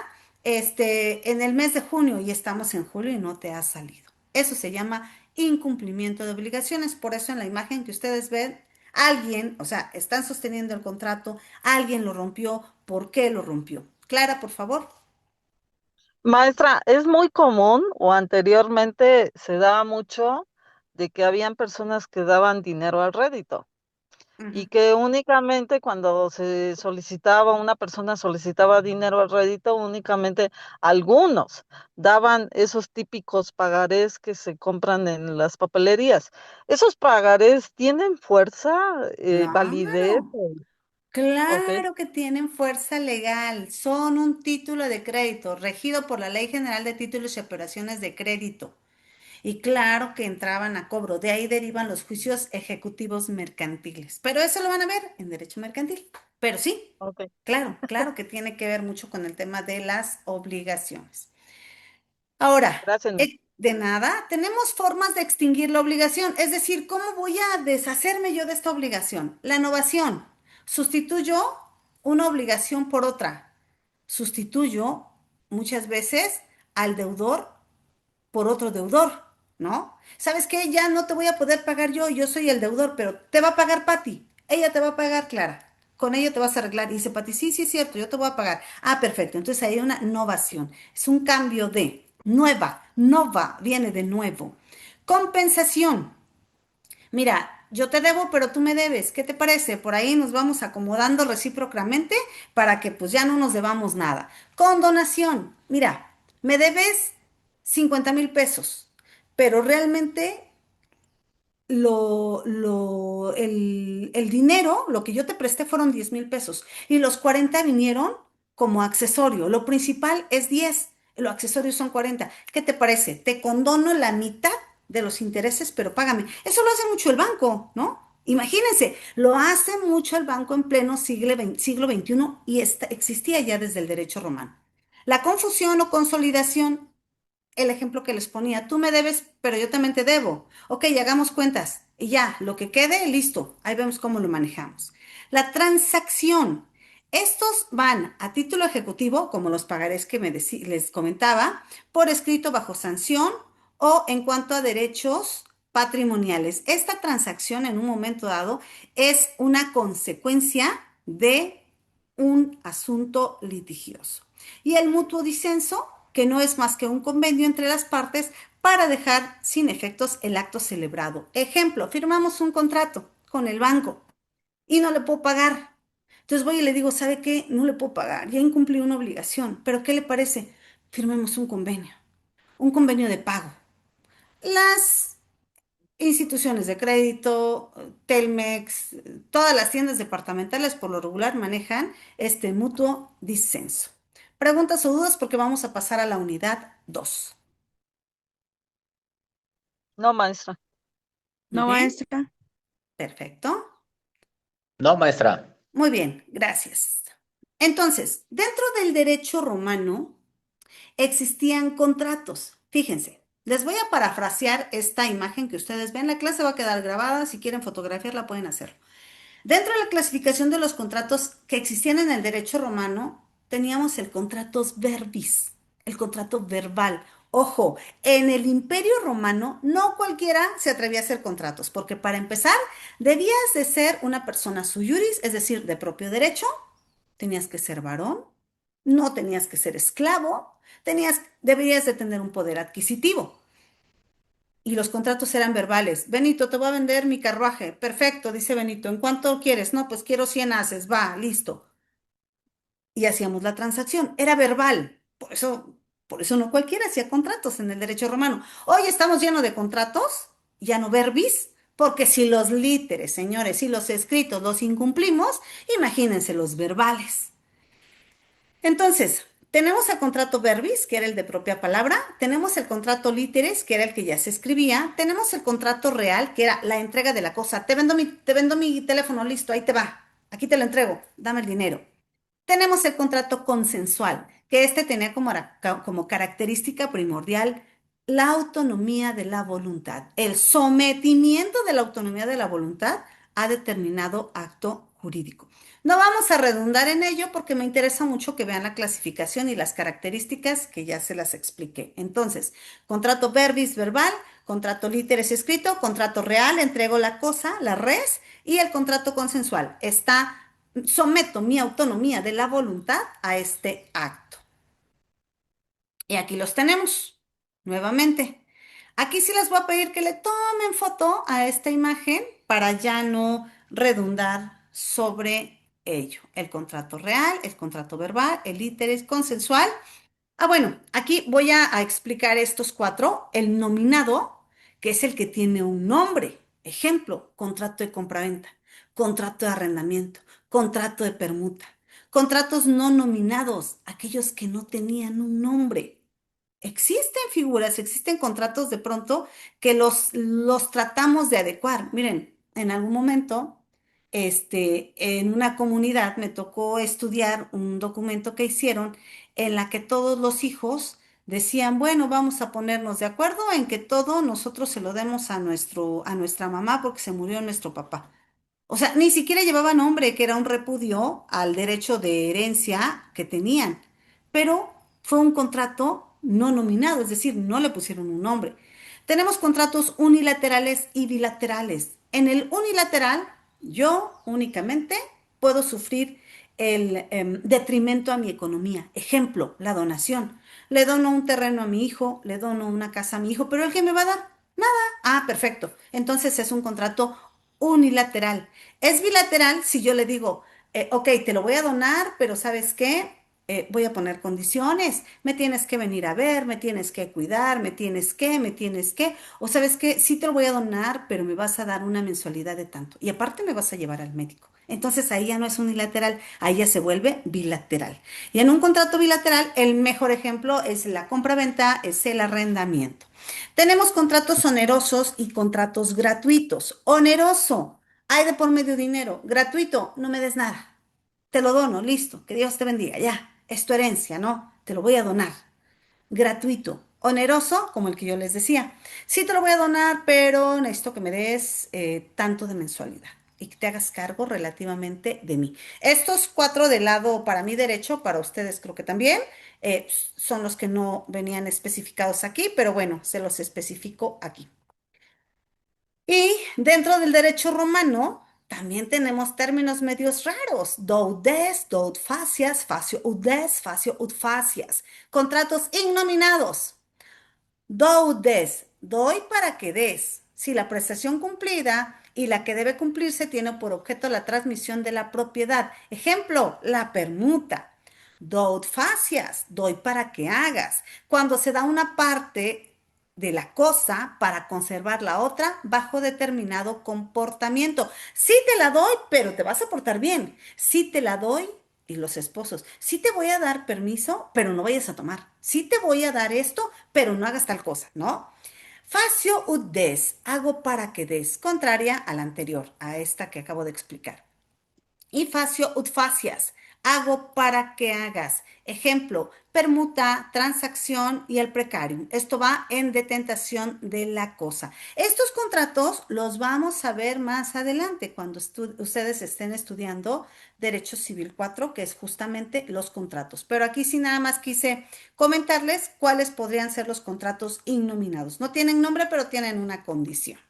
en el mes de junio y estamos en julio y no te has salido. Eso se llama incumplimiento de obligaciones. Por eso en la imagen que ustedes ven, alguien, o sea, están sosteniendo el contrato, alguien lo rompió, ¿por qué lo rompió? Clara, por favor. Maestra, es muy común o anteriormente se daba mucho de que habían personas que daban dinero al rédito. Ujú. y que únicamente cuando se solicitaba, una persona solicitaba dinero al rédito, únicamente algunos daban esos típicos pagarés que se compran en las papelerías. ¿Esos pagarés tienen fuerza, validez? Claro. Ok, Claro que tienen fuerza legal, son un título de crédito regido por la Ley General de Títulos y Operaciones de Crédito. Y claro que entraban a cobro, de ahí derivan los juicios ejecutivos mercantiles. Pero eso lo van a ver en derecho mercantil. Pero sí, ok. claro, claro que tiene que ver mucho con el tema de las obligaciones. Ahora, Gracias, maestra. de nada, tenemos formas de extinguir la obligación, es decir, ¿cómo voy a deshacerme yo de esta obligación? La innovación. Sustituyo una obligación por otra. Sustituyo muchas veces al deudor por otro deudor, ¿no? ¿Sabes qué? Ya no te voy a poder pagar yo soy el deudor, pero te va a pagar Patti, ella te va a pagar Clara. Con ello te vas a arreglar. Y dice Pati, sí, sí es cierto, yo te voy a pagar. Ah, perfecto. Entonces hay una innovación. Es un cambio de nueva, nova, viene de nuevo. Compensación. Mira, yo te debo, pero tú me debes. ¿Qué te parece? Por ahí nos vamos acomodando recíprocamente para que pues ya no nos debamos nada. Condonación. Mira, me debes 50,000 pesos, pero realmente el dinero, lo que yo te presté fueron 10,000 pesos y los 40 vinieron como accesorio. Lo principal es 10, los accesorios son 40. ¿Qué te parece? Te condono la mitad de los intereses, pero págame. Eso lo hace mucho el banco, ¿no? Imagínense, lo hace mucho el banco en pleno siglo XXI y existía ya desde el derecho romano. La confusión o consolidación, el ejemplo que les ponía, tú me debes, pero yo también te debo. Ok, hagamos cuentas y ya, lo que quede, listo. Ahí vemos cómo lo manejamos. La transacción. Estos van a título ejecutivo, como los pagarés que les comentaba, por escrito bajo sanción o en cuanto a derechos patrimoniales. Esta transacción en un momento dado es una consecuencia de un asunto litigioso. Y el mutuo disenso, que no es más que un convenio entre las partes para dejar sin efectos el acto celebrado. Ejemplo, firmamos un contrato con el banco y no le puedo pagar. Entonces voy y le digo, ¿sabe qué? No le puedo pagar, ya incumplí una obligación, pero ¿qué le parece? Firmemos un convenio de pago. Las instituciones de crédito, Telmex, todas las tiendas departamentales por lo regular manejan este mutuo disenso. Preguntas o dudas porque vamos a pasar a la unidad 2. No, maestra. Muy No, bien, maestra. perfecto. No, maestra. Muy bien, gracias. Entonces, dentro del derecho romano existían contratos. Fíjense, les voy a parafrasear esta imagen que ustedes ven. La clase va a quedar grabada. Si quieren fotografiarla, pueden hacerlo. Dentro de la clasificación de los contratos que existían en el derecho romano, teníamos el contratos verbis, el contrato verbal. Ojo, en el Imperio Romano no cualquiera se atrevía a hacer contratos, porque para empezar, debías de ser una persona sui juris, es decir, de propio derecho, tenías que ser varón, no tenías que ser esclavo, deberías de tener un poder adquisitivo. Y los contratos eran verbales. Benito, te voy a vender mi carruaje. Perfecto, dice Benito. ¿En cuánto quieres? No, pues quiero 100 haces. Va, listo. Y hacíamos la transacción. Era verbal. Por eso no cualquiera hacía contratos en el derecho romano. Hoy estamos llenos de contratos, ya no verbis, porque si los líteres, señores, si los escritos los incumplimos, imagínense los verbales. Entonces, tenemos el contrato verbis, que era el de propia palabra, tenemos el contrato literes, que era el que ya se escribía, tenemos el contrato real, que era la entrega de la cosa. Te vendo mi teléfono, listo, ahí te va. Aquí te lo entrego, dame el dinero. Tenemos el contrato consensual, que este tenía como característica primordial la autonomía de la voluntad, el sometimiento de la autonomía de la voluntad a determinado acto jurídico. No vamos a redundar en ello porque me interesa mucho que vean la clasificación y las características que ya se las expliqué. Entonces, contrato verbis verbal, contrato literes escrito, contrato real, entrego la cosa, la res, y el contrato consensual. Someto mi autonomía de la voluntad a este acto. Y aquí los tenemos, nuevamente. Aquí sí les voy a pedir que le tomen foto a esta imagen para ya no redundar sobre ello. El contrato real, el contrato verbal, el iteris consensual. Bueno, aquí voy a explicar estos cuatro. El nominado, que es el que tiene un nombre. Ejemplo, contrato de compraventa, contrato de arrendamiento, contrato de permuta. Contratos no nominados, aquellos que no tenían un nombre. Existen figuras, existen contratos de pronto que los tratamos de adecuar. Miren, en algún momento, en una comunidad me tocó estudiar un documento que hicieron en la que todos los hijos decían, bueno, vamos a ponernos de acuerdo en que todo nosotros se lo demos a nuestra mamá porque se murió nuestro papá. O sea, ni siquiera llevaba nombre, que era un repudio al derecho de herencia que tenían, pero fue un contrato no nominado, es decir, no le pusieron un nombre. Tenemos contratos unilaterales y bilaterales. En el unilateral, yo únicamente puedo sufrir el detrimento a mi economía. Ejemplo, la donación. Le dono un terreno a mi hijo, le dono una casa a mi hijo, pero ¿el que me va a dar? Nada. Ah, perfecto. Entonces es un contrato unilateral. Es bilateral si yo le digo, ok, te lo voy a donar, pero ¿sabes qué? Voy a poner condiciones, me tienes que venir a ver, me tienes que cuidar, me tienes que, o sabes qué, sí te lo voy a donar, pero me vas a dar una mensualidad de tanto. Y aparte me vas a llevar al médico. Entonces ahí ya no es unilateral, ahí ya se vuelve bilateral. Y en un contrato bilateral, el mejor ejemplo es la compraventa, es el arrendamiento. Tenemos contratos onerosos y contratos gratuitos. Oneroso, hay de por medio dinero. Gratuito, no me des nada. Te lo dono, listo. Que Dios te bendiga. Ya, es tu herencia, ¿no? Te lo voy a donar. Gratuito. Oneroso, como el que yo les decía. Sí te lo voy a donar, pero necesito que me des tanto de mensualidad y que te hagas cargo relativamente de mí. Estos cuatro del lado para mi derecho, para ustedes creo que también, son los que no venían especificados aquí, pero bueno, se los especifico aquí. Y dentro del derecho romano también tenemos términos medios raros. Doudes, dout facias, facio ut des, facio ut facias. Contratos innominados. Doudes, doy para que des. Si la prestación cumplida y la que debe cumplirse tiene por objeto la transmisión de la propiedad. Ejemplo, la permuta. Dout facias, doy para que hagas. Cuando se da una parte de la cosa para conservar la otra bajo determinado comportamiento. Sí te la doy, pero te vas a portar bien. Sí te la doy, y los esposos, sí te voy a dar permiso, pero no vayas a tomar. Sí te voy a dar esto, pero no hagas tal cosa, ¿no? Facio ut des, hago para que des, contraria a la anterior, a esta que acabo de explicar. Y facio ut facias, hago para que hagas. Ejemplo, permuta, transacción y el precarium. Esto va en detentación de la cosa. Estos contratos los vamos a ver más adelante cuando ustedes estén estudiando Derecho Civil 4, que es justamente los contratos. Pero aquí sí nada más quise comentarles cuáles podrían ser los contratos innominados. No tienen nombre, pero tienen una condición.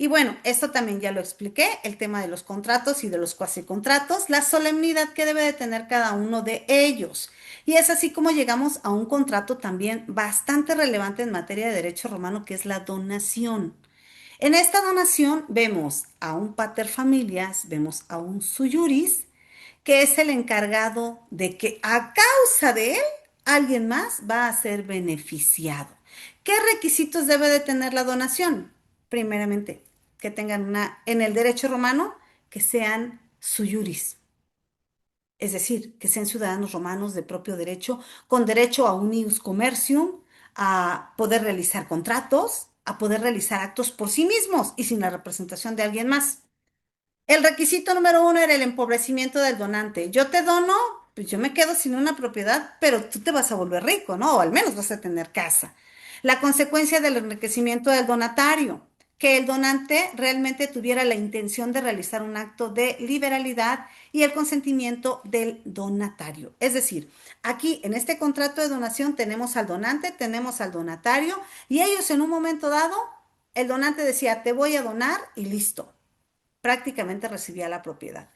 Y bueno, esto también ya lo expliqué, el tema de los contratos y de los cuasicontratos, la solemnidad que debe de tener cada uno de ellos. Y es así como llegamos a un contrato también bastante relevante en materia de derecho romano, que es la donación. En esta donación vemos a un pater familias, vemos a un sui iuris, que es el encargado de que a causa de él alguien más va a ser beneficiado. ¿Qué requisitos debe de tener la donación? Primeramente, que tengan en el derecho romano, que sean sui iuris, es decir, que sean ciudadanos romanos de propio derecho, con derecho a un ius commercium, a poder realizar contratos, a poder realizar actos por sí mismos y sin la representación de alguien más. El requisito número uno era el empobrecimiento del donante. Yo te dono, pues yo me quedo sin una propiedad, pero tú te vas a volver rico, ¿no? O al menos vas a tener casa. La consecuencia del enriquecimiento del donatario, que el donante realmente tuviera la intención de realizar un acto de liberalidad y el consentimiento del donatario. Es decir, aquí en este contrato de donación tenemos al donante, tenemos al donatario y ellos en un momento dado, el donante decía, te voy a donar y listo, prácticamente recibía la propiedad.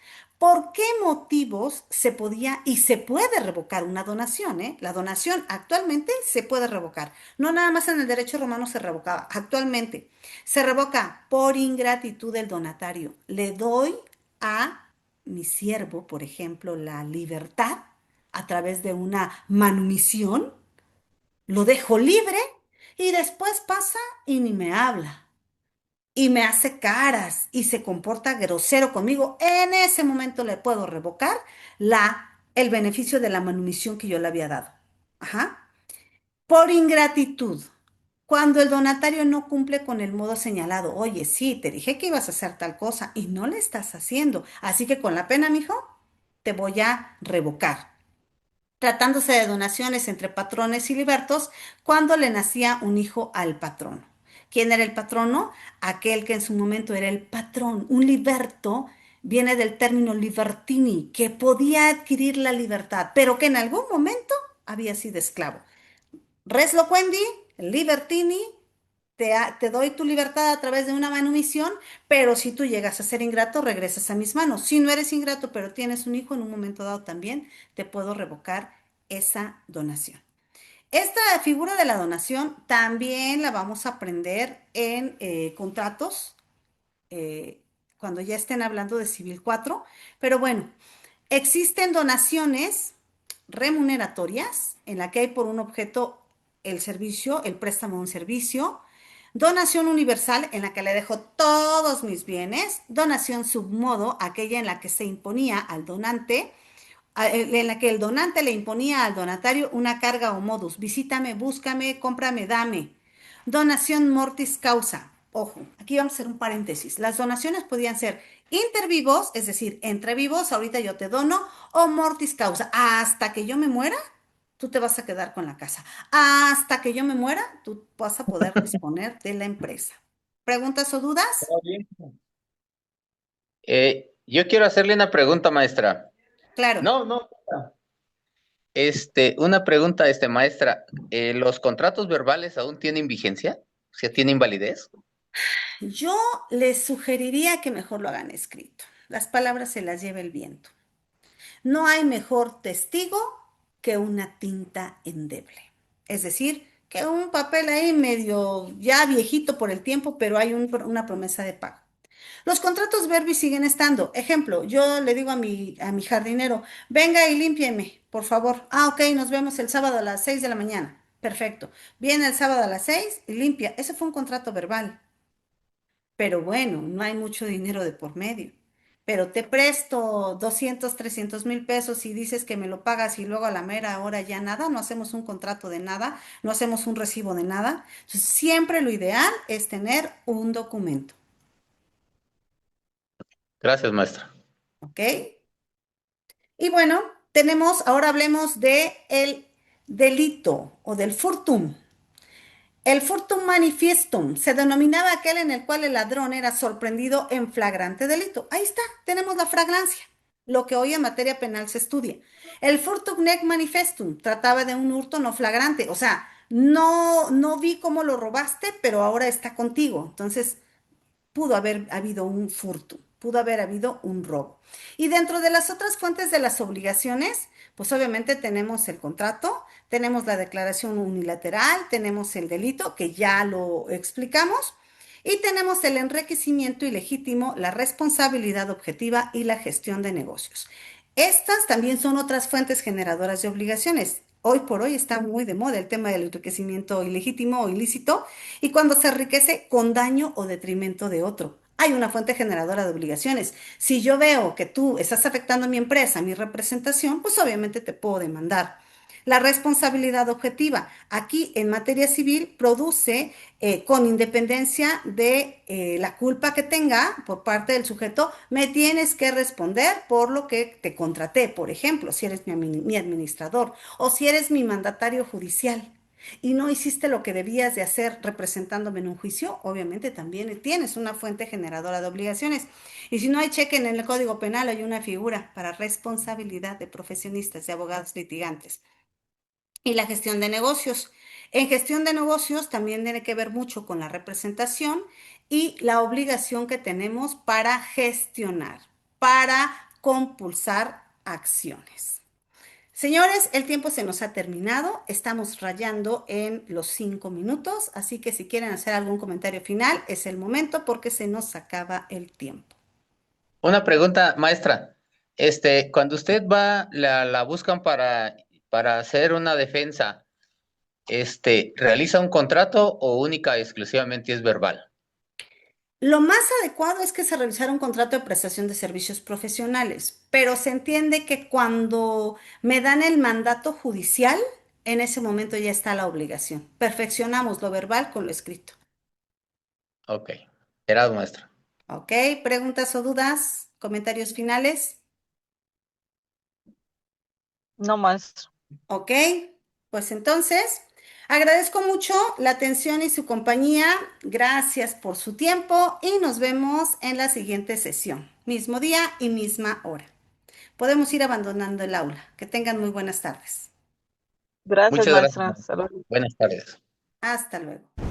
¿Por qué motivos se podía y se puede revocar una donación, eh? La donación actualmente se puede revocar. No nada más en el derecho romano se revocaba. Actualmente se revoca por ingratitud del donatario. Le doy a mi siervo, por ejemplo, la libertad a través de una manumisión. Lo dejo libre y después pasa y ni me habla y me hace caras y se comporta grosero conmigo, en ese momento le puedo revocar el beneficio de la manumisión que yo le había dado. Ajá. Por ingratitud. Cuando el donatario no cumple con el modo señalado, oye, sí, te dije que ibas a hacer tal cosa y no le estás haciendo, así que con la pena, mijo, te voy a revocar. Tratándose de donaciones entre patrones y libertos, cuando le nacía un hijo al patrono. ¿Quién era el patrono? Aquel que en su momento era el patrón. Un liberto viene del término libertini, que podía adquirir la libertad, pero que en algún momento había sido esclavo. Res loquendi, libertini, te doy tu libertad a través de una manumisión, pero si tú llegas a ser ingrato, regresas a mis manos. Si no eres ingrato, pero tienes un hijo, en un momento dado también te puedo revocar esa donación. Esta figura de la donación también la vamos a aprender en contratos, eh, cuando ya estén hablando de Civil 4, pero bueno, existen donaciones remuneratorias en la que hay por un objeto el servicio, el préstamo de un servicio. Donación universal en la que le dejo todos mis bienes. Donación submodo, aquella en la que se imponía al donante, en la que el donante le imponía al donatario una carga o modus. Visítame, búscame, cómprame, dame. Donación mortis causa. Ojo, aquí vamos a hacer un paréntesis. Las donaciones podían ser inter vivos, es decir, entre vivos, ahorita yo te dono, o mortis causa. Hasta que yo me muera, tú te vas a quedar con la casa. Hasta que yo me muera, tú vas a poder disponer de la empresa. ¿Preguntas o dudas? Está bien. Yo quiero hacerle una pregunta, maestra. Claro. No, no. Una pregunta, maestra. ¿Los contratos verbales aún tienen vigencia? O sea, ¿tienen validez? Yo les sugeriría que mejor lo hagan escrito. Las palabras se las lleva el viento. No hay mejor testigo que una tinta endeble. Es decir, que un papel ahí medio ya viejito por el tiempo, pero hay una promesa de pago. Los contratos verbis siguen estando. Ejemplo, yo le digo a mi jardinero, venga y límpieme, por favor. Ah, ok, nos vemos el sábado a las 6 de la mañana. Perfecto. Viene el sábado a las 6 y limpia. Ese fue un contrato verbal. Pero bueno, no hay mucho dinero de por medio. Pero te presto 200, 300 mil pesos y dices que me lo pagas y luego a la mera hora ya nada, no hacemos un contrato de nada, no hacemos un recibo de nada. Entonces, siempre lo ideal es tener un documento, Gracias, maestra. ¿ok? Y bueno, ahora hablemos de el delito o del furtum. El furtum manifestum se denominaba aquel en el cual el ladrón era sorprendido en flagrante delito. Ahí está, tenemos la flagrancia, lo que hoy en materia penal se estudia. El furtum nec manifestum trataba de un hurto no flagrante, o sea, no vi cómo lo robaste, pero ahora está contigo. Entonces, pudo haber habido un furto, pudo haber habido un robo. Y dentro de las otras fuentes de las obligaciones, pues obviamente tenemos el contrato, tenemos la declaración unilateral, tenemos el delito, que ya lo explicamos, y tenemos el enriquecimiento ilegítimo, la responsabilidad objetiva y la gestión de negocios. Estas también son otras fuentes generadoras de obligaciones. Hoy por hoy está muy de moda el tema del enriquecimiento ilegítimo o ilícito y cuando se enriquece con daño o detrimento de otro. Hay una fuente generadora de obligaciones. Si yo veo que tú estás afectando a mi empresa, a mi representación, pues obviamente te puedo demandar. La responsabilidad objetiva. Aquí en materia civil produce, con independencia de la culpa que tenga por parte del sujeto, me tienes que responder por lo que te contraté, por ejemplo, si eres mi administrador o si eres mi mandatario judicial y no hiciste lo que debías de hacer representándome en un juicio, obviamente también tienes una fuente generadora de obligaciones. Y si no hay cheque en el Código Penal, hay una figura para responsabilidad de profesionistas, de abogados litigantes. Y la gestión de negocios. En gestión de negocios también tiene que ver mucho con la representación y la obligación que tenemos para gestionar, para compulsar acciones. Señores, el tiempo se nos ha terminado, estamos rayando en los 5 minutos, así que si quieren hacer algún comentario final, es el momento porque se nos acaba el tiempo. Una pregunta, maestra. Cuando usted va, la buscan para hacer una defensa, ¿realiza un contrato o única y exclusivamente es verbal? Lo más adecuado es que se revisara un contrato de prestación de servicios profesionales, pero se entiende que cuando me dan el mandato judicial, en ese momento ya está la obligación. Perfeccionamos lo verbal con lo escrito. Ok. Gracias, maestra. ¿Ok? ¿Preguntas o dudas? ¿Comentarios finales? No, maestro. ¿Ok? Pues entonces, agradezco mucho la atención y su compañía. Gracias por su tiempo y nos vemos en la siguiente sesión. Mismo día y misma hora. Podemos ir abandonando el aula. Que tengan muy buenas tardes. Gracias, Muchas gracias, maestra. maestra. Hasta luego. Buenas tardes. Hasta luego.